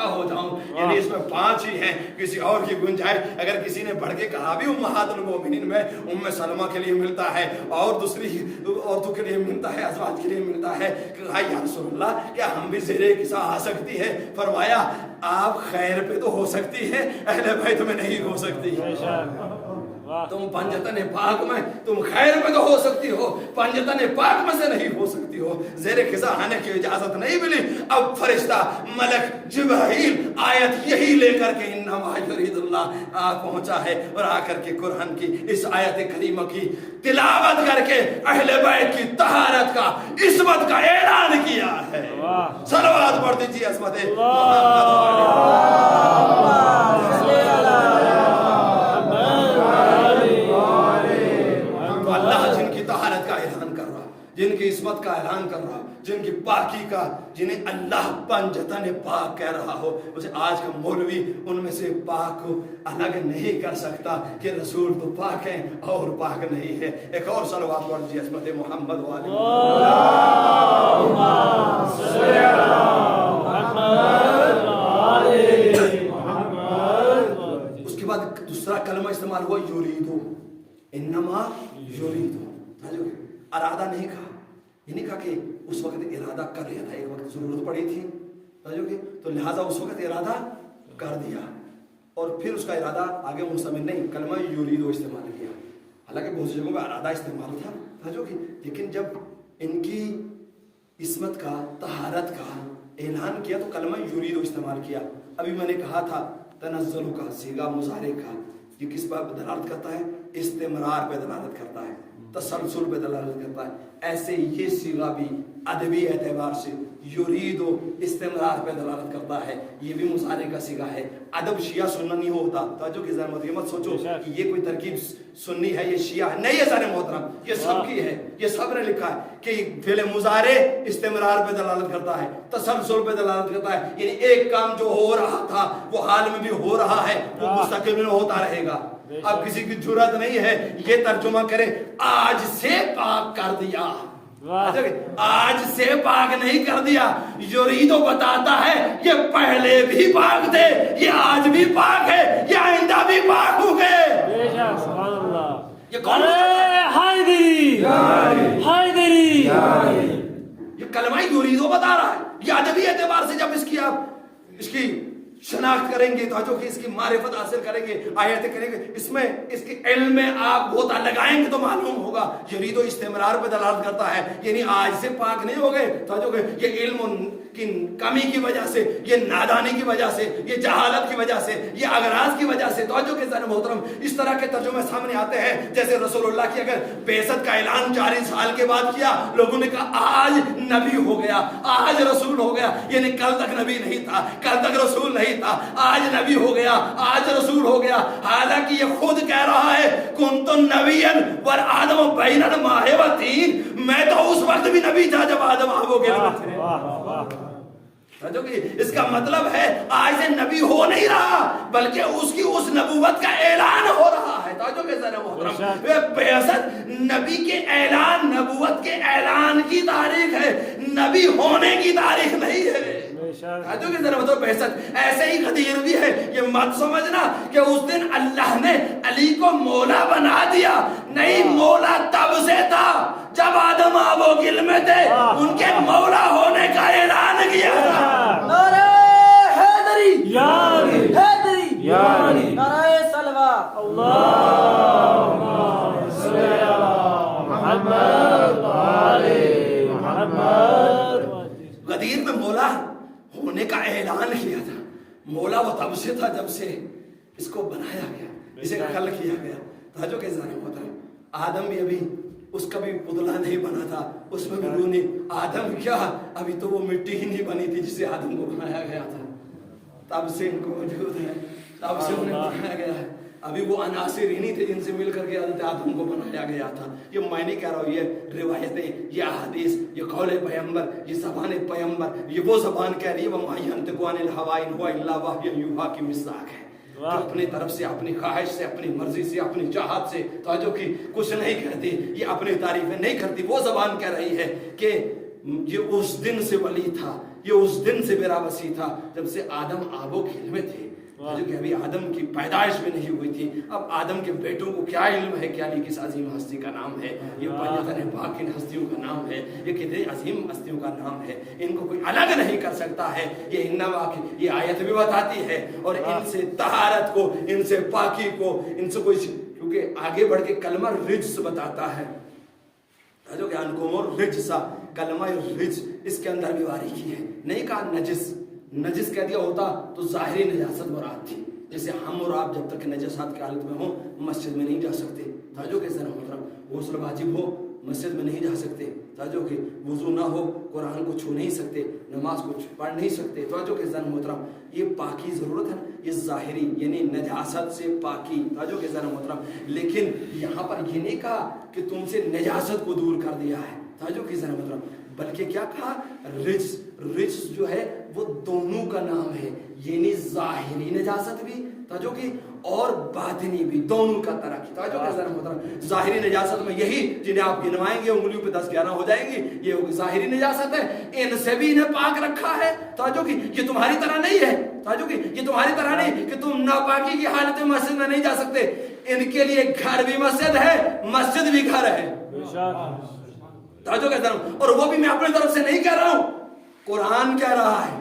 ہو جاؤں. یعنی اس میں 5 ہی ہیں, کسی اور کی گنجائش اگر کسی نے بڑھ کے کہا بھی امہات المومنین میں ام سلمہ کے لیے ملتا ہے اور دوسری عورتوں کے لیے ملتا ہے, ازواج کے لیے ملتا ہے کہ یا رسول اللہ کیا ہم بھی زیر قصہ آ سکتی ہے؟ فرمایا آپ خیر پہ تو ہو سکتی ہے, اہل بیت میں نہیں ہو سکتی. تم پنجتن پاک میں تم خیر میں تو ہو سکتی ہو, پنجتن پاک میں سے نہیں ہو سکتی ہو. زیر خزاں آنے کی اجازت نہیں ملی. اب فرشتہ ملک جبرائیل آیت یہی لے کر کے انما یرید اللہ پہنچا ہے اور آ کر کے قرآن کی اس آیت کریمہ کی تلاوت کر کے اہل بیت کی طہارت کا, عصمت کا اعلان کیا ہے. صلوات پڑھ دیجیے عصمت جن کی عصمت کا اعلان کر رہا, جن کی پاکی کا, جنہیں اللہ پنجتن پاک کہہ رہا ہو, اسے آج کا مولوی ان میں سے پاک کو الگ نہیں کر سکتا کہ رسول تو پاک ہیں اور پاک نہیں ہے. ایک اور صلوات پڑھ دیجیے عصمت محمد والے. اس کے بعد دوسرا کلمہ استعمال ہوا یریدو, انما یریدو. ارادہ نہیں کہا, یہ نہیں کہا کہ اس وقت ارادہ کر لیا تھا, ایک وقت ضرورت پڑی تھی تو لہٰذا اس وقت ارادہ کر دیا اور پھر اس کا ارادہ آگے مستمر نہیں, کلمہ یریدو استعمال کیا. حالانکہ بہت سی جگہوں میں ارادہ استعمال تھا لیکن جب ان کی عصمت کا, طہارت کا اعلان کیا تو کلمہ یریدو استعمال کیا. ابھی میں نے کہا تھا تنزل کا صیغہ مضارع کا, یہ کس پر دلالت کرتا ہے؟ استمرار پہ دلالت کرتا ہے, تسلسل پہ دلالت کرتا ہے. ایسے یہ صیغہ بھی ادبی اعتبار سے یریدو استمرار پہ دلالت کرتا ہے. یہ بھی مضارع کا صیغہ ہے. ادب شیعہ سننا نہیں ہوتا, توجہ کی ذہن مت سوچو کہ یہ کوئی ترکیب سنی ہے, یہ شیعہ ہے نہیں. یہ سارے محترم یہ سب کی ہے, یہ سب نے لکھا ہے کہ فعل مضارع استمرار پہ دلالت کرتا ہے, تسلسل پہ دلالت کرتا ہے. یعنی ایک کام جو ہو رہا تھا وہ حال میں بھی ہو رہا ہے, وہ مستقبل میں ہوتا رہے گا. اب کسی کی جرات نہیں ہے یہ ترجمہ کرے آج سے پاک کر دیا, آج سے پاک نہیں کر دیا. یریدو بتاتا ہے یہ پہلے بھی پاک تھے, یہ آج بھی پاک ہے, یہ آئندہ بھی پاک ہوں گے. یہ کون حیدری, یہ کلمہ یریدو بتا رہا ہے. یہ ادبی اعتبار سے جب اس کی آپ اس کی شناخت کریں گے, توجہ کی اس کی معرفت حاصل کریں گے, آیتیں کریں گے, اس میں اس کے علم میں آپ غوطہ لگائیں گے تو معلوم ہوگا یریدو استمرار پہ دلالت کرتا ہے. یعنی آج سے پاک نہیں ہو گئے, توجہ کہ یہ علم کی کمی کی وجہ سے, یہ نادانی کی وجہ سے, یہ جہالت کی وجہ سے, یہ اغراض کی وجہ سے. توجہ کے ذہن محترم اس طرح کے ترجمے سامنے آتے ہیں جیسے رسول اللہ کی اگر بعثت کا اعلان 40 سال کے بعد کیا, لوگوں نے کہا آج نبی ہو گیا, آج رسول ہو گیا. یعنی کل تک نبی نہیں تھا, کل تک رسول نہیں تھا, آج نبی ہو گیا, آج رسول ہو گیا. حالانکہ یہ خود کہہ رہا ہے کنت نبیا والآدم بین الماء والطین, میں تو اس وقت بھی نبی تھا جب آدم آب و گل میں تھے. اس کا مطلب ہے آج سے نبی ہو نہیں رہا بلکہ اس کی اس نبوت کا اعلان ہو رہا ہے. توجہ کے ذرا محترم, بعثت نبی کے اعلان, نبوت کے اعلان کی تاریخ ہے, نبی ہونے کی تاریخ نہیں ہے. بعثت ایسے ہی غدیر بھی ہے. یہ مت سمجھنا کہ اس دن اللہ نے علی کو مولا بنا دیا, نہیں, مولا تب سے تھا جب آدم آب و گل میں تھے, ان کے مولا ہونے کا اعلان کیا تھا. نعرہ حیدری, حیدری, نعرہ صلوہ, اللہم صلی علی محمد وعلی محمد. غدیر میں مولا ہونے کا اعلان کیا تھا. مولا وہ تب سے تھا جب سے اس کو بنایا گیا, اسے خلق کیا گیا. توجہ کے ذہن ہوتا ہے آدم بھی ابھی اس کا بھی پتلا نہیں بنا تھا, اس میں بھی روح نہیں. آدم کیا, ابھی تو وہ مٹی ہی نہیں بنی تھی جسے آدم کو بنایا گیا تھا. تب سے ان کو موجود ہے, تب سے انہیں بنایا گیا ہے. ابھی وہ عناصر ہی نہیں تھے جن سے مل کر کے حضرت آدم کو بنایا گیا تھا. یہ میں نہیں کہہ رہا ہوں, یہ روایتیں, یہ احادیث, یہ قول پیغمبر, یہ زبان پیغمبر, یہ وہ زبان کہہ رہی ہے وَمَا يَنْطِقُ عَنِ الْهَوَىٰ إِنْ هُوَ إِلَّا وَحْيٌ يُوحَىٰ کی مصداق ہے. اپنی طرف سے, اپنی خواہش سے, اپنی مرضی سے, اپنی چاہت سے توجہ کی کچھ نہیں کہتی, یہ اپنی تعریفیں نہیں کرتی. وہ زبان کہہ رہی ہے کہ یہ اس دن سے ولی تھا یہ اس دن سے میرا وسیع تھا جب سے آدم آب و کھیل میں تھے، جو کہ ابھی آدم کی پیدائش بھی نہیں ہوئی تھی۔ اب آدم کے بیٹوں کو کیا علم ہے کیا کس عظیم ہستی کا نام ہے، یہ پنجتن پاک ان ہستیوں کا نام ہے، یہ کتنے عظیم ہستیوں کا نام ہے، ان کو کوئی الگ نہیں کر سکتا ہے۔ یہ انما یہ آیت بھی بتاتی ہے، اور ان سے طہارت کو، ان سے پاکی کو، ان سے کوئی، کیونکہ آگے بڑھ کے کلمہ رجس بتاتا ہے، جو کہ انکمور رجسا، کلمہ رجس اس کے اندر بھی باریکی ہے، نہیں کہا نجس، نجس کہہ دیا ہوتا تو ظاہری نجاست مراد تھی، جیسے ہم اور آپ جب تک نجاسات کی حالت میں ہوں مسجد میں نہیں جا سکتے، توجہ کے ذرا محترم، غسل واجب ہو مسجد میں نہیں جا سکتے، توجہ کہ وضو نہ ہو قرآن کو چھو نہیں سکتے، نماز کو پڑھ نہیں سکتے، توجہ کے ذرا محترم، یہ پاکی ضرورت ہے نا، یہ ظاہری یعنی نجاست سے پاکی، توجہ کے ذرا محترم، لیکن یہاں پر یہ نہیں کہا کہ تم سے نجاست کو دور کر دیا ہے، توجہ کے ذرا محترم، بلکہ کیا کہا رجس، رجس جو ہے وہ دونوں کا نام ہے، یعنی ظاہری نجاست بھی توجہ کی اور باطنی بھی، دونوں کا طرح کی، توجہ کے ذرا محترم، ظاہری نجاست میں یہی جنہیں آپ گنوائیں گے انگلیوں پہ 10-11 ہو جائیں گی، یہ ظاہری نجاست ہے، ان سے بھی انہیں پاک رکھا ہے، توجہ کی یہ تمہاری طرح نہیں ہے، توجہ کی یہ تمہاری طرح نہیں کہ تم ناپاکی کی حالت میں مسجد میں نہیں جا سکتے، ان کے لیے گھر بھی مسجد ہے، مسجد بھی گھر ہے، توجہ کے ذرا، اور وہ بھی میں اپنی طرف سے نہیں کہہ رہا ہوں، قرآن کہہ رہا ہے،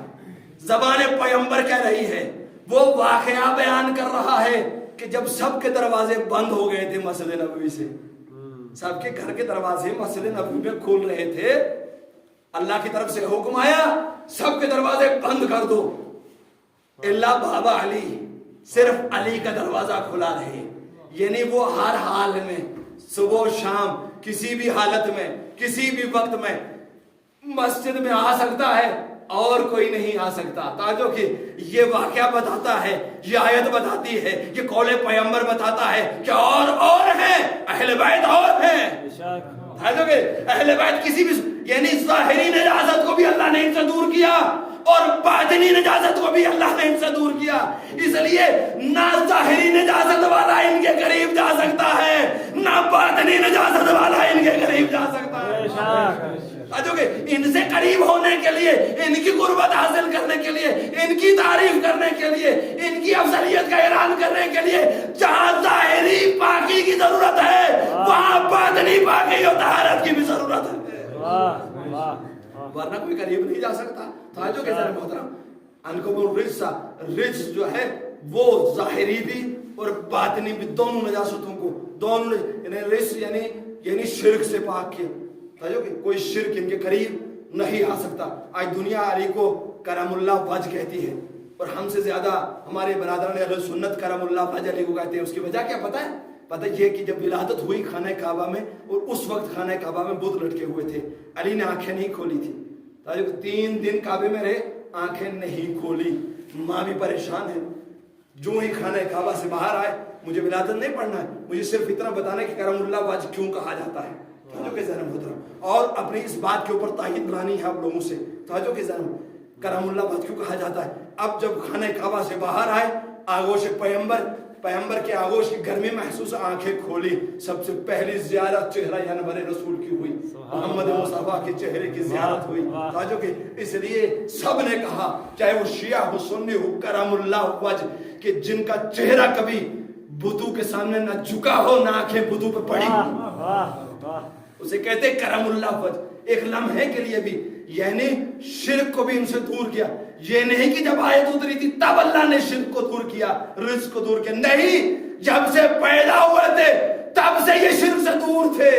زبان پیغمبر کہہ رہی ہے، وہ واقعہ بیان کر رہا ہے کہ جب سب کے دروازے بند ہو گئے تھے مسجد نبوی سے، سب کے گھر کے دروازے مسجد نبوی میں کھول رہے تھے، اللہ کی طرف سے حکم آیا سب کے دروازے بند کر دو، اللہ بابا علی، صرف علی کا دروازہ کھلا رہے، یعنی وہ ہر حال میں صبح و شام کسی بھی حالت میں کسی بھی وقت میں مسجد میں آ سکتا ہے اور کوئی نہیں آ سکتا، توجہ کہ یہ واقعہ بتاتا ہے، یہ آیت بتاتی ہے، یہ قول پیغمبر بتاتا ہے کہ اور ہیں اہل بیت، اور ہیں، توجہ کہ اہل بیت کسی بھی، یعنی ظاہری نجاست کو بھی اللہ نے ان سے دور کیا اور باطنی نجاست کو بھی اللہ نے ان سے دور کیا، اس لیے نہ ظاہری نجاست والا ان کے قریب جا سکتا ہے نہ باطنی نجاست والا ان کے قریب جا سکتا ہے، جو کہ ان سے قریب ہونے کے لیے، ان کی قربت حاصل کرنے کے لیے، ان کی تعریف کرنے کے لیے، ان کی افضلیت کا اعلان کرنے کے لیے جہاں ظاہری پاکی کی ضرورت ہے وہاں باطنی پاکی اور طہارت کی بھی ضرورت ہے، ورنہ کوئی قریب نہیں جا سکتا، توجہ کے ذرا محترم، انکمور رجسا، رجس جو ہے وہ ظاہری بھی اور باطنی بھی، دونوں نجاستوں کو، دونوں یعنی رجس یعنی شرک سے پاک کیا، کہ کوئی شرک ان کے قریب نہیں آ سکتا۔ آج دنیا علی کو کرم اللہ وجہ کہتی ہے، اور ہم سے زیادہ ہمارے برادران اہل سنت کرم اللہ وجہ علی کو کہتے ہیں۔ اس کی وجہ کیا پتہ ہے؟ پتہ یہ کہ جب ولادت ہوئی خانہ کعبہ میں، اور اس وقت خانہ کعبہ میں بت لٹکے ہوئے تھے، علی نے آنکھیں نہیں کھولی تھی، 3 دن کعبے میں رہے، آنکھیں نہیں کھولی، ماں بھی پریشان ہے، جو ہی خانہ کعبہ سے باہر آئے، مجھے ولادت نہیں پڑھنا ہے، مجھے صرف اتنا بتانا کہ کرم اللہ وجہ کیوں کہا جاتا ہے، توجہ کے ذہن محترم، اور اپنی اس بات کے اوپر تائید لانی ہے آپ لوگوں سے، توجہ کے ذہن کرم اللہ وجہ کیوں کہا جاتا ہے۔ اب جب خانہ کعبہ سے باہر آئے، آغوش پیغمبر کے آغوش کی گرمی محسوس، آنکھیں کھولی، سب سے پہلی زیارت چہرہ انور رسول کی ہوئی، محمد مصطفیٰ کے چہرے کی زیارت ہوئی، توجہ کہ اس لیے سب نے کہا، چاہے وہ شیعہ ہو سنی ہو، کرم اللہ وجہ، کہ جن کا چہرہ کبھی بتوں کے سامنے نہ جھکا ہو، نہ آنکھیں بتوں پہ پڑی، اسے کہتے ہیں کرم اللہ وجہ۔ ایک لمحے کے لیے بھی، یعنی شرک کو بھی ان سے دور کیا، یہ نہیں کہ جب آیت اتری تھی تب اللہ نے شرک کو دور کیا، رزق کو دور کیا، نہیں، جب سے پیدا ہوئے تھے تب سے یہ شرک سے دور تھے۔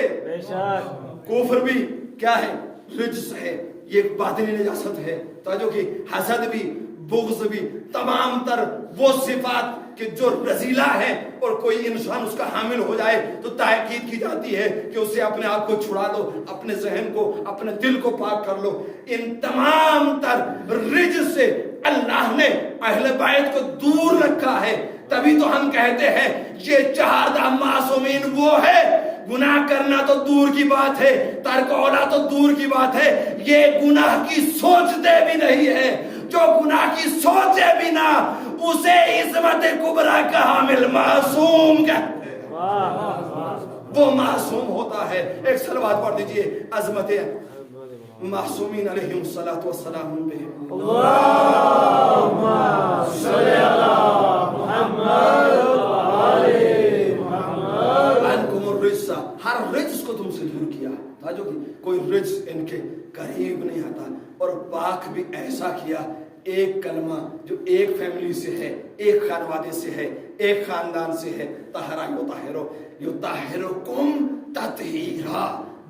کفر بھی کیا ہے؟ رجس ہے، یہ باطنی نجاست ہے، توجہ کہ حسد بھی، بغض بھی، تمام تر وہ صفات کہ جو رذیلہ ہے، اور کوئی انسان اس کا حامل ہو جائے تو تاکید کی جاتی ہے کہ اسے اپنے آپ کو چھڑا دو، اپنے ذہن کو، اپنے دل کو پاک کر لو۔ ان تمام تر رجس سے اللہ نے اہل بیت کو دور رکھا ہے، تبھی تو ہم کہتے ہیں یہ 4 معصومین وہ ہے، گناہ کرنا تو دور کی بات ہے، ترک اولا تو دور کی بات ہے، یہ گناہ کی سوچتے بھی نہیں ہے، جو گناہ کی سوچے بھی نہ اسے عصمت کبریٰ کا حامل معصوم کہتے ہیں، وہ معصوم ہوتا ہے۔ ایک صلوات پڑھ دیجئے، عظمت मासूमीन अलैहिमुस्सलातु वस्सलाम पे اللهم صل على محمد وآل محمد अनकुमुर रिज्सा, हर रिज्स को तुमसे दूर किया, समझो कि कोई रिज्स इनके करीब नहीं आता। और पाक भी ऐसा किया, एक कलमा जो एक फैमिली से है, एक खानवादे से है, एक खानदान से है, तहरा युताहिरुकुम तत्हीरा,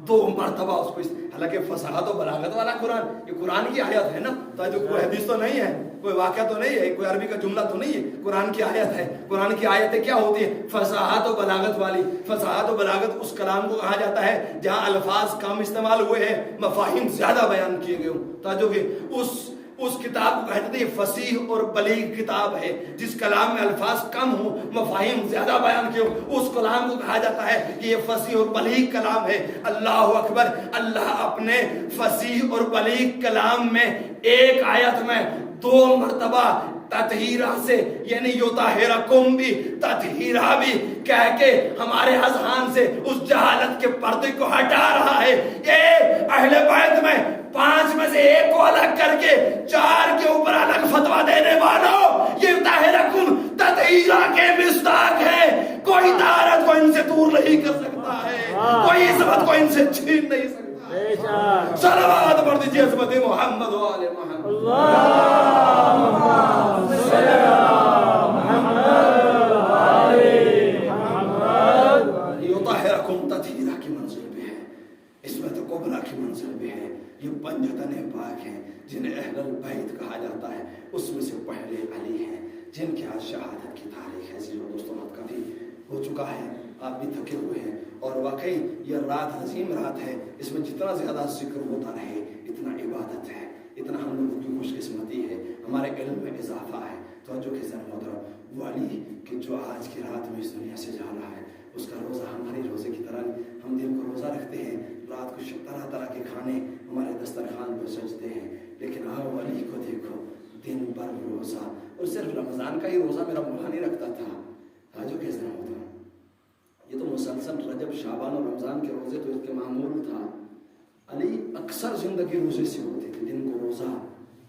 2 मरतबा उसको हालांकि फसाहत और बलागत वाला कुरान, ये कुरान की आयत है ना, तो जो कोई हदीस तो नहीं है, कोई वाक़या तो नहीं है, कोई अरबी का जुमला तो नहीं है, कुरान की आयत है। कुरान की आयतें क्या होती है? फसाहत और बलागत वाली। फसाहत और बलागत उस कलाम को कहा जाता है जहां अल्फाज कम इस्तेमाल हुए हैं, मफाहिम ज्यादा बयान किए गए हों। तो कि उस किताब को कहते हैं फसीह और बलीग किताब है, जिस कलाम में अल्फाज कम हो, मफाहिम ज्यादा बयान किए हो, उस कलाम को कहा जाता है कि ये फसीह और बलीग कलाम है। अल्लाह अकबर, अल्लाह अपने फसीह और बलीग कलाम में एक आयत में 2 मरतबा ततहीरा से, यानी युताहिरुकुम भी, ततहीरा भी कह के हमारे अज़हान से उस जहालत के पर्दे को हटा रहा है। ये अहले बैत में 5 में से 1 को अलग करके 4 के ऊपर अलग फतवा देने वालों, ये युताहिरुकुम ततहीरा के मिस्ताक है। कोई तारत को इनसे दूर नहीं कर सकता है, कोई इस्मत को इनसे छीन नहीं सकता। सलावत पढ़ दीजिए इस्मत मोहम्मद व आले मोहम्मद। युताहिरुकुम ततहीरा की मंजिल पे है, इस्मत कुबरा की मंजिल पे है। ये 5 पाक हैं जिन्हें अहलुल बैत कहा जाता है। उसमें से पहले अली हैं जिनके आज शहादत की तारीख है। जी दोस्तों, वक्त काफ़ी हो चुका है, आप भी थके हुए हैं, और वाकई ये रात अजीम रात है। इसमें जितना ज़्यादा जिक्र होता रहे इतना इबादत है, इतना हम लोगों की खुशकिस्मती है, हमारे इल्म में इजाफा है। तो जो कि मोहतरम वो अली कि जो आज की रात में इस दुनिया से जा रहा है, उसका रोज़ा हमारी रोज़े की तरह, हम दिन को रोज़ा रखते हैं, रात को तरह तरह के खाने हमारे दस्तरखान पर सजते हैं, लेकिन आओ अली को देखो, दिन भर रोज़ा। और सिर्फ रमज़ान का ही रोज़ा मेरा मौला नहीं रखता था, आज कैसे होता, ये तो मुसलसल रजब शाबान और रमज़ान के रोज़े तो इसके मामूल था। अली अक्सर ज़िंदगी रोज़े से होती थी, दिन को रोज़ा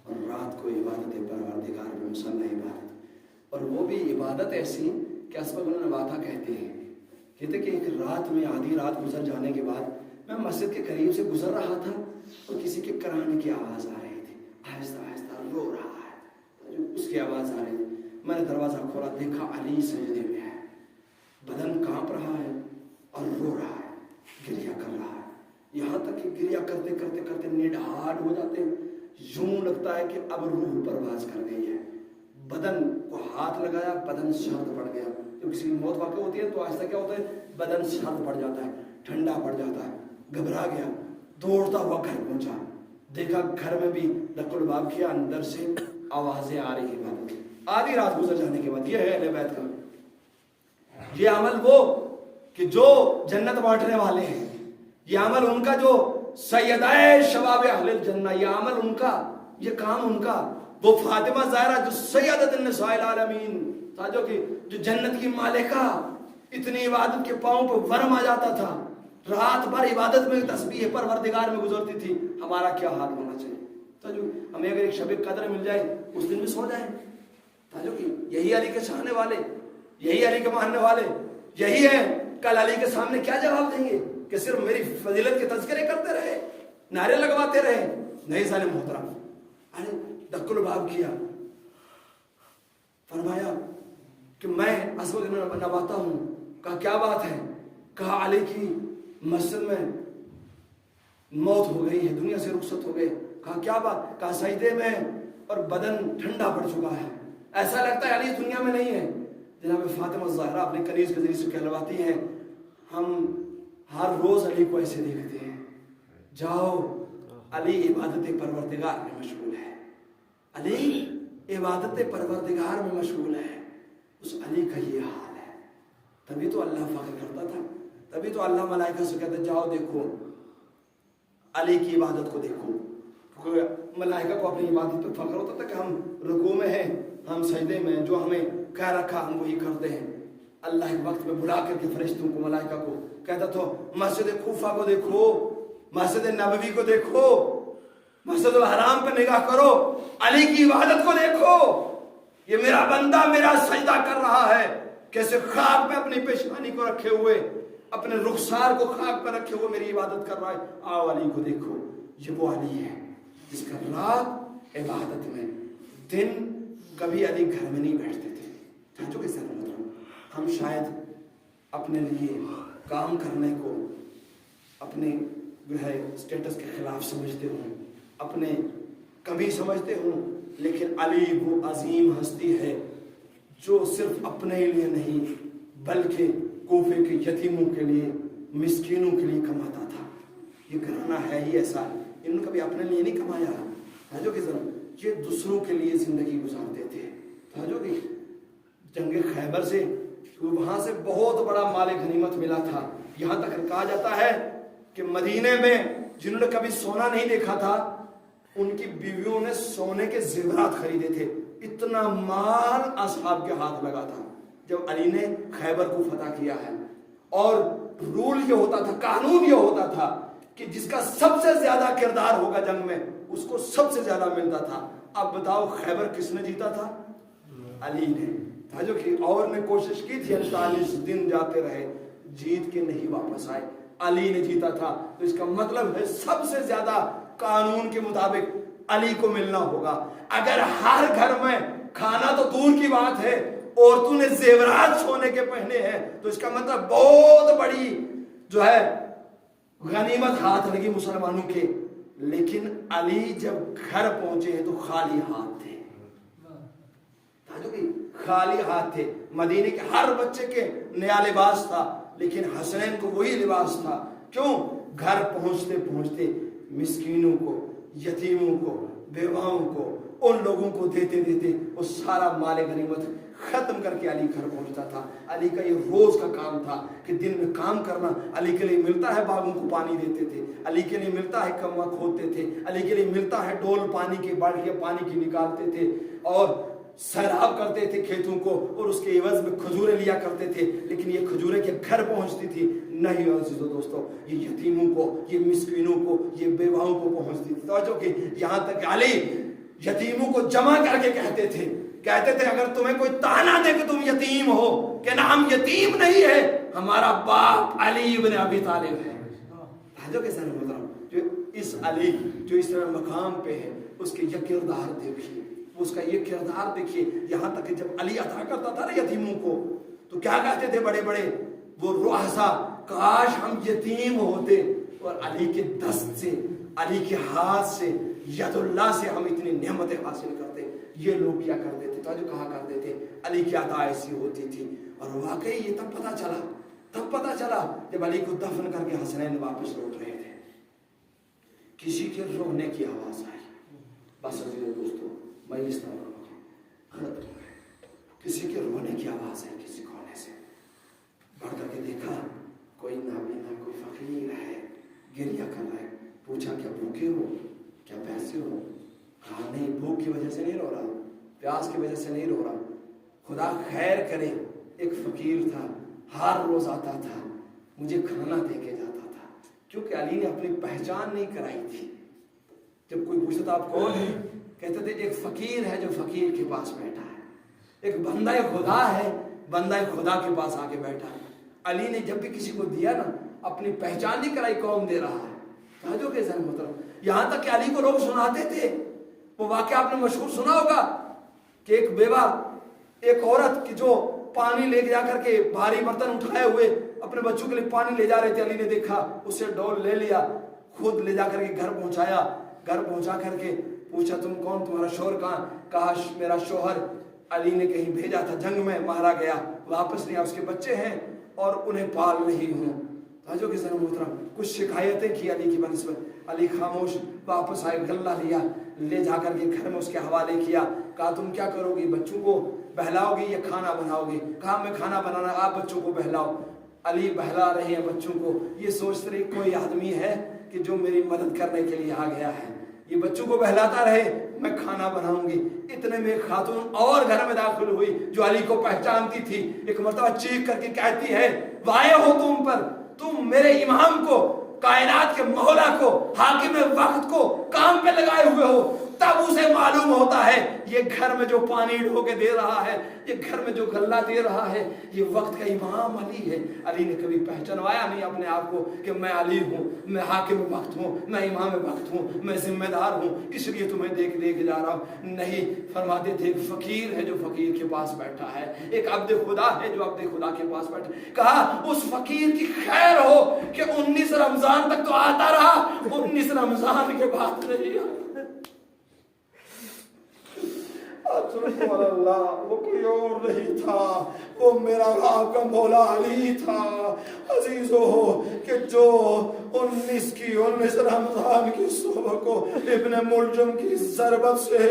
और रात को इबादत परवरदिगार पे मुसल्ला इबादत। और वो भी इबादत ऐसी कि असबब नवाता कहते हैं कि एक रात में आधी रात गुजर जाने के बाद मैं मस्जिद के करीब से गुजर रहा था और किसी के कराने की आवाज़ आ रही थी, आहिस्ता आहिस्ता रो रहा है, उसकी आवाज़ आ रही थी। मैंने दरवाज़ा खोला, देखा अली सजदे में है, बदन कांप रहा है और रो रहा है, गिरिया कर रहा है। यहाँ तक कि गिरिया करते करते करते निढाल हो जाते हैं, यूं लगता है कि अब रूह परवाज कर गई है। बदन को हाथ लगाया, बदन सर्द पड़ गया। जब किसी की मौत वाक़ई होती है तो आहिस्ता क्या होता है, बदन सर्द पड़ जाता है, ठंडा पड़ जाता है। घबरा गया, दौड़ता हुआ घर पहुंचा, देखा घर में भी दक्कुल बाब किया, अंदर से आवाजें आ रही हैं। आधी रात गुजर जाने के बाद ये है अहले बैत का ये अमल, वो कि जो जन्नत बांटने वाले हैं, ये अमल उनका, जो सैयदाए शबाब अहले जन्नत, ये अमल उनका, ये काम उनका। वो फातिमा ज़हरा जो सैयदतुन निसाइल आलमीन, साजो की जो जन्नत की मालिका, इतनी इबादत के पांव पर वर्म आ जाता था, रात भर इबादत में, तस्बीह परवरदिगार में गुजरती थी। हमारा क्या हाल होना चाहिए? ताजो हमें अगर एक शब कदर मिल जाए उस दिन भी सो जाए। ताजो की यही अली के चाहने वाले, यही अली के मानने वाले, यही है कल अली के सामने क्या जवाब देंगे कि सिर्फ मेरी फजीलत के तज़किरे करते रहे, नारे लगवाते रहे। नहीं साले मोहतरम, अरे दक्कुल बाब किया, फरमाया कि मैं असवद नवाता हूँ। कहा क्या बात है? कहा अली की मस्जिद में मौत हो गई है, दुनिया से रुखसत हो गए। कहा क्या बात? कहा सजदे में और बदन ठंडा पड़ चुका है, ऐसा लगता है अली दुनिया में नहीं है। जनाब फातिमा ज़हरा अपने कनीज के जरिए से कहलवाती हैं, हम हर रोज अली को ऐसे देखते हैं, जाओ अली इबादत परवरदिगार में मशगूल है, अली इबादत परवरदिगार में मशगूल है। उस अली का ये हाल है। तभी तो अल्लाह फ़ख्र करता था, तभी तो अल्लाह मलाइका से कहता जाओ देखो अली की इबादत को देखो। मलाइका को अपनी इबादत पर फख्र होता था कि हम रुकू में हैं, हम सजदे में, जो हमें कह रखा हम वही करते हैं। अल्लाह एक वक्त में बुला करके फरिश्तों को, मलाइका को कहता था मस्जिद कूफा को देखो, मस्जिद नबवी को देखो, मस्जिद अल हराम पे निगाह करो, अली की इबादत को देखो, ये मेरा बंदा मेरा सजदा कर रहा है, कैसे खाक पे अपनी पेशानी को रखे हुए, अपने रुखसार को खाक पे रखे हुए मेरी इबादत कर रहा है। आओ अली को देखो, ये वो अली है जिसका रात इबादत में, दिन कभी अली घर में नहीं बैठते थे। जो कि हम शायद अपने लिए काम करने को अपने जो है स्टेटस के खिलाफ समझते हों, अपने कभी समझते हों, लेकिन अली वो अजीम हस्ती है जो सिर्फ अपने लिए नहीं बल्कि कोफे के यतीमों के लिए, मिस्कीनों के लिए कमाता था। ये घराना है ही ऐसा, इन्होंने कभी अपने लिए नहीं कमाया। जो कि ये दूसरों के लिए जिंदगी गुजारते थे। जो कि जंग खैबर से वहां से बहुत बड़ा माल गनीमत मिला था। यहाँ तक कहा जाता है कि मदीने में जिन्होंने कभी सोना नहीं देखा था, उनकी बीवियों ने सोने के जेवरात खरीदे थे। इतना माल असहाब के हाथ लगा था जब अली ने खैबर को फतह किया है। और रूल ये होता था, कानून ये होता था कि जिसका सबसे ज्यादा किरदार होगा जंग में, उसको सबसे ज्यादा मिलता था। अब बताओ खैबर किसने जीता था? अली ने। जो कि और ने कोशिश की थी, 48 दिन जाते रहे, जीत के नहीं वापस आए। अली ने जीता था। तो इसका मतलब है सबसे ज्यादा कानून के मुताबिक अली को मिलना होगा। अगर हर घर में, खाना तो दूर की बात है, औरतों ने जेवरात सोने के पहने हैं, तो इसका मतलब बहुत बड़ी जो है गनीमत हाथ लगी मुसलमानों के। लेकिन अली जब घर पहुंचे हैं तो खाली हाथ थे। जो कि खाली हाथ थे। मदीने के हर बच्चे के नया लिबास था, लेकिन हसनैन को वही लिबास था। क्यों? घर पहुंचते पहुंचते मिस्कीनों को, यतीमों को, बेवाओं को, उन लोगों को देते देते वो सारा माल गनीमत खत्म करके अली घर पहुंचता था। अली का ये रोज का काम था कि दिन में काम करना। अली के लिए मिलता है बागों को पानी देते थे, अली के लिए मिलता है कौवा खोदते थे, अली के लिए मिलता है डोल पानी की, बाल्टियां पानी की निकालते थे और सैराब करते थे खेतों को, और उसके एवज में खजूरें लिया करते थे। लेकिन ये खजूरें के घर पहुंचती थी नहीं अजीजों दोस्तों, ये यतीमों को, ये मिस्कीनों को, ये बेवाओं को पहुंचती थी। तो कि यहाँ तक अली यतीमों को जमा करके कहते थे अगर तुम्हें कोई ताना दे कि तुम यतीम हो, कि ना हम यतीम नहीं है, हमारा बाप अली इब्न अबी तालिब है। जो कि सर जो इस अली जो इस मकाम पे है, उसके ये किरदार देखिए, उसका ये किरदार देखिए। यहाँ तक कि जब अली अता करता था ना यतीमों को, तो क्या कहते थे बड़े बड़े वो रुआसा, काश हम यतीम होते और अली के दस्त से, अली के हाथ से, यदुल्लाह से हम इतनी नेमतें हासिल करते। ये लोग क्या करते थे, तो जो कहा करते थे अली की अता ऐसी होती थी। और वाकई ये तब पता चला जब अली को दफन करके हसनैन वापस लौट रहे थे, किसी के रोने की आवाज आई। बस दोस्तों मैं इस तरह किसी के रोने की आवाज है, किसी कोने से बढ़ करके देखा, कोई नाबीना, कोई फकीर है, गिरिया कर रहा है। पूछा क्या भूखे हो, क्या प्यासे हो? कहा नहीं, भूख की वजह से नहीं रो रहा, प्यास की वजह से नहीं रो रहा, खुदा खैर करे, एक फकीर था, हर रोज आता था, मुझे खाना दे के जाता था। क्योंकि अली ने अपनी पहचान नहीं कराई थी। जब कोई पूछता था आप कौन है, कहते थे एक फकीर है जो फकीर के पास बैठा है, एक बंदा खुदा है, बंदा खुदा के पास आके बैठा है। अली ने जब भी किसी को दिया ना, अपनी पहचान नहीं कराई कौन दे रहा है। जो के यहाँ तक कि अली को लोग सुनाते थे, वो वाकया आपने मशहूर सुना होगा कि एक बेवा, एक औरत की जो पानी ले जा करके भारी बर्तन उठाए हुए अपने बच्चों के लिए पानी ले जा रहे थे, अली ने देखा, उससे डोल ले लिया, खुद ले जा करके घर पहुंचाया। घर पहुंचा करके पूछा तुम कौन, तुम्हारा शोहर कहाँ? कहा मेरा शोहर अली ने कहीं भेजा था, जंग में मारा गया, वापस नहीं आया, उसके बच्चे हैं और उन्हें पाल रही हूँ। जो कि सर मोहतरम कुछ शिकायतें की अली की बनस्बत। अली खामोश वापस आए, गल्ला लिया, ले जाकर के घर में उसके हवाले किया। कहा तुम क्या करोगी, बच्चों को बहलाओगी या खाना बनाओगी? कहा मैं खाना बनाना, आप बच्चों को बहलाओ। अली बहला रहे हैं बच्चों को, ये सोच रहे कोई आदमी है कि जो मेरी मदद करने के लिए आ गया है, ये बच्चों को बहलाता रहे, मैं खाना बनाऊंगी। इतने में खातून और घर में दाखिल हुई जो अली को पहचानती थी। एक मर्तबा चीख करके कहती है, वाये हो तुम पर, तुम मेरे इमाम को कायनात के मौला को, हाकिम वक्त को काम पे लगाए हुए हो, तब उसे मालूम होता है ये घर में जो पानी ढो के दे रहा है, ये घर में जो गल्ला दे रहा है, ये वक्त का इमाम अली है। अली ने कभी पहचानवाया नहीं अपने आप को कि मैं अली हूँ, मैं हाकिम वक्त हूँ, मैं इमाम वक्त हूँ, मैं जिम्मेदार हूँ, इसलिए तुम्हें देख देख जा रहा हूँ। नहीं, फरमाते थे एक फकीर है जो फकीर के पास बैठा है, एक अब्द खुदा है जो अब्द खुदा के पास बैठा। कहा उस फकीर की खैर हो कि 19 रमजान तक तो आता रहा, 19 रमजान के बाद नहीं आया। अल्लाह, वो कोई और नहीं था, वो मेरा आपका मौला अली था। अजीजों कि जो 19 रमजान की सुबह को इब्ने मुलजम की ज़रबत से,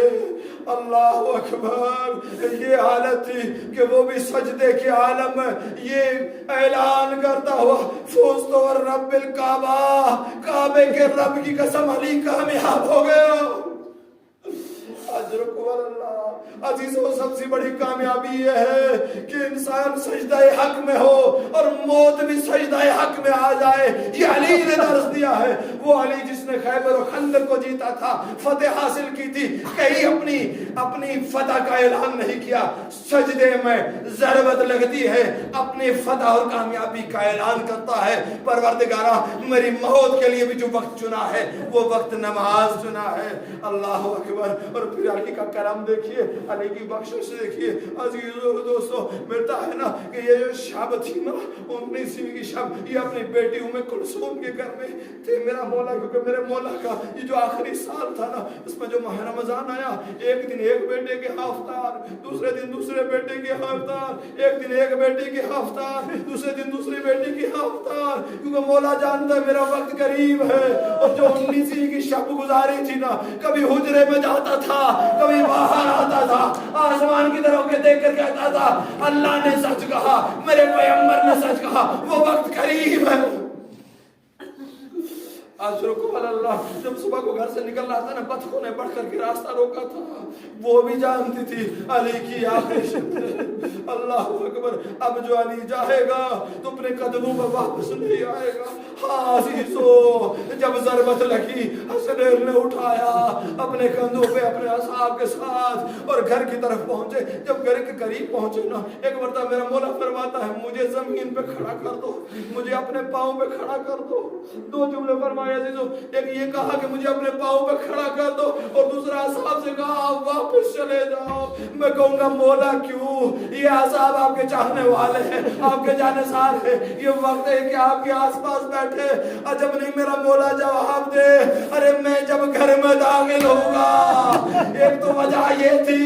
अल्लाह अकबर, ये हालत थी कि वो भी सजदे के आलम में ये ऐलान करता हुआ फुज़्तु रब्बिल काबा, काबे के रब की कसम अली कामयाब हो गया। अजीजों, सबसे बड़ी कामयाबी यह है कि इंसान सजदाए हक में हो और मौत भी सजदाए हक में आ जाए। ये अली ने दर्ज दिया है। वो अली जिसने खैबर और खंदक को जीता था, फतेह हासिल की थी, कहीं अपनी फतह का ऐलान नहीं किया। सजदे में ज़रबत लगती है, अपनी फतह और कामयाबी का ऐलान करता है। परवरदिगारा, मेरी मौत के लिए भी जो वक्त चुना है वो वक्त नमाज चुना है। अल्लाह अकबर। और फिर अली का करम देखिए, अली की बख्शिश देखिए। अजीजों दोस्तों, मिलता है ना कि ये जो शब थी ना, 19वीं की शब, ये अपनी बेटी उम्मे कुलसूम के घर में थे। मेरा मौला, क्योंकि मेरे मौला का ये जो आखिरी साल था ना, उसमें जो माह रमजान आया, एक दिन एक बेटे के हफ्तार, दूसरे दिन दूसरे बेटे के हफ्तार, एक दिन एक बेटे के हफ्तार, दूसरे दिन दूसरी बेटी के हफ्तार, क्योंकि मौला जानता है मेरा वक्त करीब है। और जो 19वीं की शब गुजारी थी ना, कभी हुजरे में जाता था, कभी बाहर आता था, आसमान की तरफ के देख कर कहता था अल्लाह ने सच कहा, मेरे पैगंबर ने सच कहा, वो वक्त करीब है। अल्लाह, जब सुबह को घर से निकल रहा था ना, बतखों ने बढ़ करके रास्ता रोका था, वो भी जानती थी अली की आखिरी शिद्दत। अल्लाह अकबर। अब जो अली जाएगा तो अपने कदमों पर वापस नहीं आएगा। हाँ अजीजों, जब ज़रबत लगी, हसनैन ने उठाया अपने कंधों पे अपने असहाब के साथ और घर की तरफ पहुंचे। जब घर के करीब पहुंचे ना, एक मरतबा मेरा मौला फरमाता है, मुझे जमीन पे खड़ा कर दो, मुझे अपने पाँव पे खड़ा कर दो। दो जुमले फरमाए अजीजों, एक ये कहा कि मुझे अपने पाँव पे खड़ा कर दो, और दूसरा असहाब से कहा आप वापस चले जाओ। मैं कहूँगा मौला क्यों? ये असहाब आपके चाहने वाले हैं, आपके जानेसार हैं, ये वक्त है कि आपके आसपास बैठे। अजब नहीं मेरा मौला जवाब दे, अरे मैं जब घर में दाखिल होऊंगा, एक तो वजह ये थी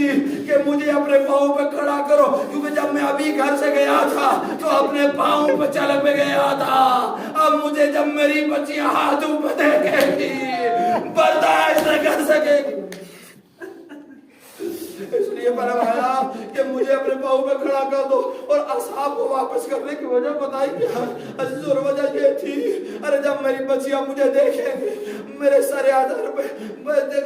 कि मुझे अपने पाँव पे खड़ा करो, क्योंकि जब मैं अभी घर से गया था तो अपने पाँव पे चल पे गया था। अब मुझे जब मेरी बच्चियां हाथों पे देखेगी, बर्दाश्त न कर सकेगी, इसलिए फरमाया कि मुझे अपने पाँव पे खड़ा कर दो। और असहाब को वापस करने की वजह बताई क्या? अजीज, और वजह ये थी, अरे जब मेरी बच्चियां मुझे देखेंगी, मेरे सर आदर पे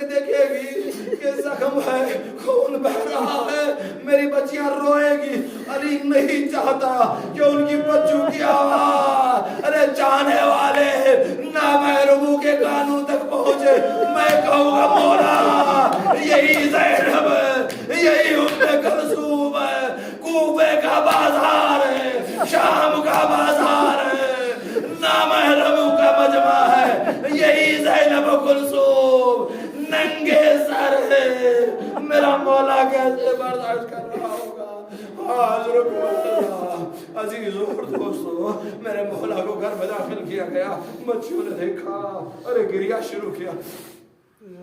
देखेगी कि जख्म है, खून बह रहा है, मेरी बच्चियां रोएगी। अली नहीं चाहता कि उनकी बच्चों की आवाज, अरे चाहने वाले ना महरूमों के कानून तक पहुंचे। मैं कहूँगा मौला यही ज़ैनब है, यही उम्मे कुलसूम है, कूफे का बाजार है, शाम का बाजार है, नामहरमों का मजमा है, यही ज़ैनब कुलसूम नंगे सर है। मेरा मौला कैसे बर्दाश्त कर रहा होगा? अजीजों और दोस्तों, मेरे मौला को घर में दाखिल किया गया, बच्चियों ने देखा, अरे गिरिया शुरू किया।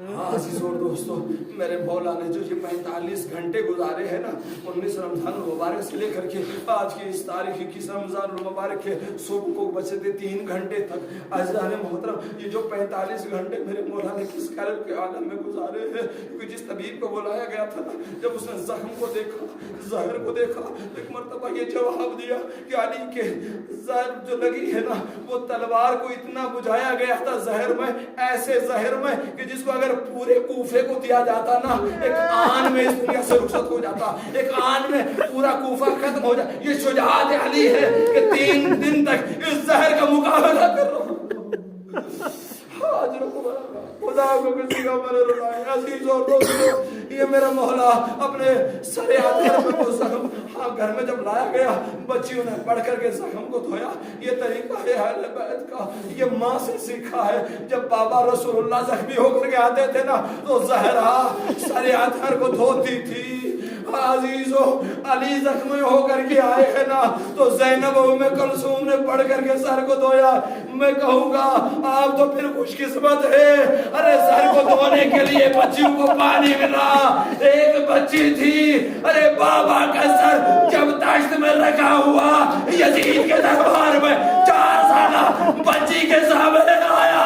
हाँ अजीजों और दोस्तों, मेरे मौला ने जो ये 45 घंटे गुजारे हैं ना, 19 रमजान मुबारक से लेकर के आज की इस तारीख 21 रमजान मुबारक के सुबह को बचे थे 3 घंटे तक। अज़ान मोहतरम, ये जो 45 घंटे मेरे मौला ने किस कर्ब के आलम में गुजारे हैं। क्योंकि जिस तबीब को बुलाया गया था ना, जब उसने जख्म को देखा, जहर को देखा, तो एक मरतबा ये जवाब दिया कि अली के जहर जो लगी है ना, वो तलवार को इतना बुझाया गया था जहर में, ऐसे जहर में कि जिसको अगर पूरे कूफे को दिया जाता ना, एक आन में इस दुनिया से रुखसत हो जाता, एक आन में पूरा कूफा खत्म हो जाता। ये शुजाअत अली है कि 3 दिन तक इस जहर का मुकाबला कर रहा हूं। آج خدا کو کسی کا مرے رلائے عزیز اور دوستو یہ میرا مولا اپنے سر آدھر میں وہ زخم گھر میں جب لایا گیا بچیوں نے پڑھ کر کے زخم کو دھویا یہ طریقہ ہے اہل بیت کا یہ ماں سے سیکھا ہے جب بابا رسول اللہ زخمی ہو کر کے آتے تھے نا تو زہرا سر آدھر کو دھوتی تھی عزیزو علی زخمی ہو کر کے آئے ہیں نا تو زینب ام کلثوم نے پڑھ کر کے سر کو دھویا میں کہوں گا آپ تو پھر خوش قسمت ہے ارے سر کو دھونے کے لیے بچیوں کو پانی ملا ایک بچی تھی ارے بابا کا سر جب تاشت میں رکھا ہوا یزید کے دربار میں 4 سالہ بچی کے سامنے آیا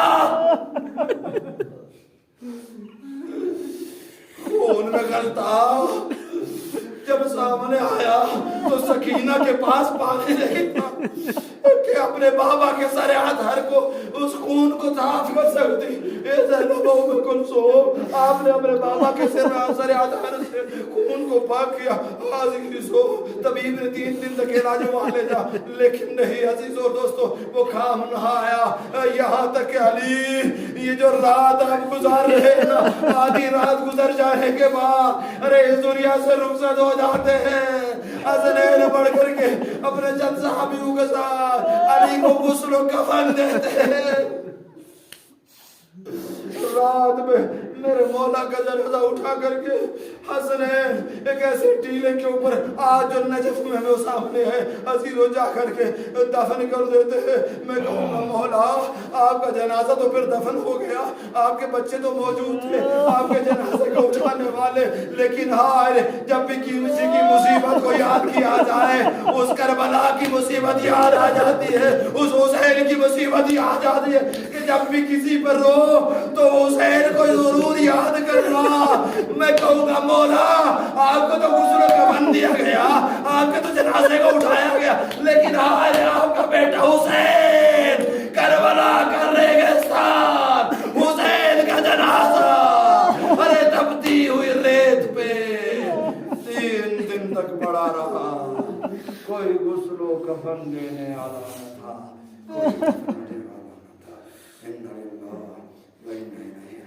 خون میں گلتا جب سامنے آیا تو سکینہ کے پاس پانی نہیں تھا کہ اپنے بابا کے سر آدھر کو اس خون کو صاف کر سکتی اے زینب ام کلثوم آپ نے اپنے بابا کے سر آدھر سے خون کو پاک کیا عزیزو طبیب نے 3 دن تک علاج وہاں لے جا لیکن نہیں عزیزو دوستو وہ کام نہ آیا یہاں تک کہ علی یہ جو رات آپ گزار رہے ہیں نا آدھی رات گزر جانے کے بعد ارے اس دنیا سے رخصت ہو جاتے ہیں حسنین پڑھ کر کے اپنے چند صحابیوں کے ساتھ علی کو غسل و کفن دیتے ہیں رات میں میرے مولا کا جنازہ اٹھا کر کے حسنین ایک ایسے ٹیلے کے اوپر آج جو نجف میں ہمیں سامنے ہے عزیزو جا کر کے دفن کر دیتے ہیں میں کہوں گا مولا آپ کا جنازہ تو پھر دفن ہو گیا آپ کے بچے تو موجود تھے آپ کے جنازے کو اٹھانے والے لیکن ہائے جب بھی کسی کی مصیبت کو یاد کیا جائے اس کربلا کی مصیبت یاد آ جاتی ہے اس حسین کی مصیبت یاد آ جاتی ہے کہ جب بھی کسی پر رو تو حسین کو ضرور یاد کرنا میں کہوں گا مولا آپ کو تو غسل و کفن دیا گیا آپ کے تو جنازے کو اٹھایا گیا لیکن آج آپ کا بیٹا حسین کربلا کا ریگستان حسین کا جنازہ ارے تپتی ہوئی ریت پہ 3 دن تک پڑا رہا کوئی غسل و کفن دینے والا نہ تھا کوئی کفن دینے والا نہ تھا اِنَّ لِلَّهِ وَإِنَّا إِلَيْهِ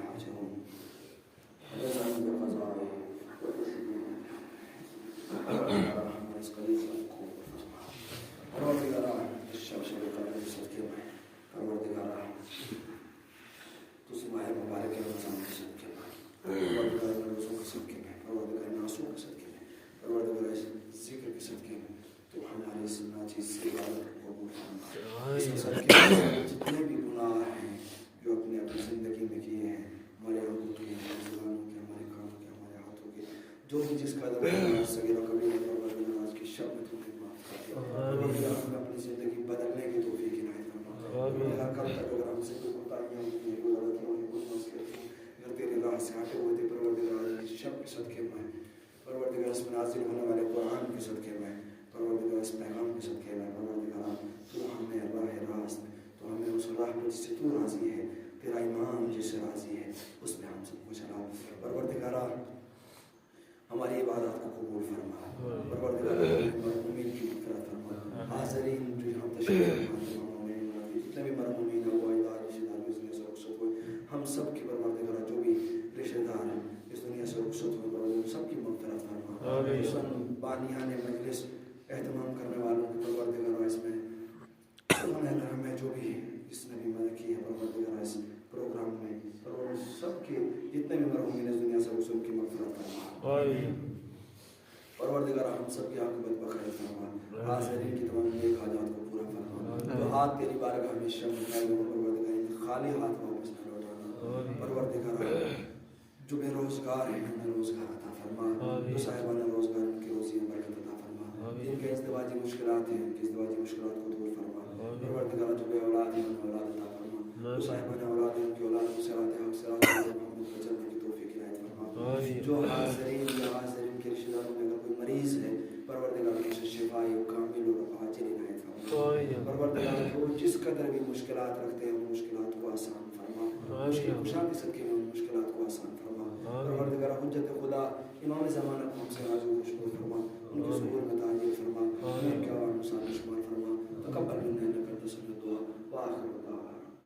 راجعون جتنے بھی گناہ ہیں جو اپنی زندگی میں کیے ہیں ہمارے آنکھوں کے ہمارے زبانوں کے ہمارے کانوں کے ہمارے ہاتھوں کے جو بھی جس کا صغیرہ کبیرہ پروردگار آج کی شب میں تو معاف کر دے پروردگار ہمیں اپنی زندگی بدلنے کی توفیق عنایت فرما پروردگار کل تک اگر ہم سے کوئی کوتاہیاں ہوتی ہیں کوئی غلطیاں ہوتی ہیں کچھ مسئلے ہوتے ہیں اگر تیری راہ سے ہٹے ہوئے تھے پروردگار آج کی شب کے صدقے میں پروردگار اس میں نازل ہونے والے قرآن کے صدقے میں پروردگار اس پیغام کے صدقے میں پروردگار تو ہمیں راہ راست تو ہمیں اس راہ پر جس سے تو راضی ہے تیرا امام جس سے راضی ہے اس پہ ہم سب کو چلا پروردگارا ہماری عبادات کو قبول فرما پروردگارا مرحومین کی مغفرت فرما حاضرین جو یہاں تشریف جتنے بھی مرحومین ہیں وہ عباد رشتہ دار اس دنیا سے رخصت ہوئے ہم سب کی پروردگارا جو بھی رشتہ دار ہیں اس دنیا سے رخصت ہوئے سب کی مغفرت فرما حسن بانیان مجلس اہتمام کرنے والوں کی پروردگارا اس میں انہیں ہمیں جو بھی جس نے بھی مدد کی ہے پروردگارا اس پروگرام میں سب کے جتنے بھی مرحومین اس دنیا سے رسول کی مغفرت فرما پروردگارا ہم سب کی عاقبت بخیر فرما حاضرین کی تمام نیک حاجات کو پورا فرما جو ہاتھ تیری بارگاہ ہمیشہ مٹائے گا پروردگار خالی ہاتھ واپس نہ لوٹانا پروردگارا جو بے روزگار ہیں ہمیں روزگار عطا فرما جو صاحبان روزگار ان کی روزی میں برکت عطا فرما جن کے ازدواجی مشکلات ہیں ان کی ازدواجی مشکلات کو دور فرما پروردگارا جو بے اولاد ہیں ان کو اولاد عطا فرما جو صاحبان اولاد ہیں ان کی اولاد کو صراط حق صراط محمد پر چلنے کی توفیق عنایت فرما جو حاضرین یا حاضرین کے رشتہ داروں میں اگر کوئی مریض ہے پروردگار کی سے شفائی و کامل اور عاجل عنایت فرما پروردگار جو جس قدر بھی مشکلات رکھتے ہیں ان مشکلات کو آسان فرما مشکل کشا کے صدقے میں ان مشکلات کو آسان فرما پروردگار حجت خدا امام زمانہ کو ہم سے راضی و خوشبو فرما ان کے ظہور میں تعجیل فرما ان کے عوام مساعد شمار فرما تقبل منا انک انت السمیع الدعاء واخر دعوانا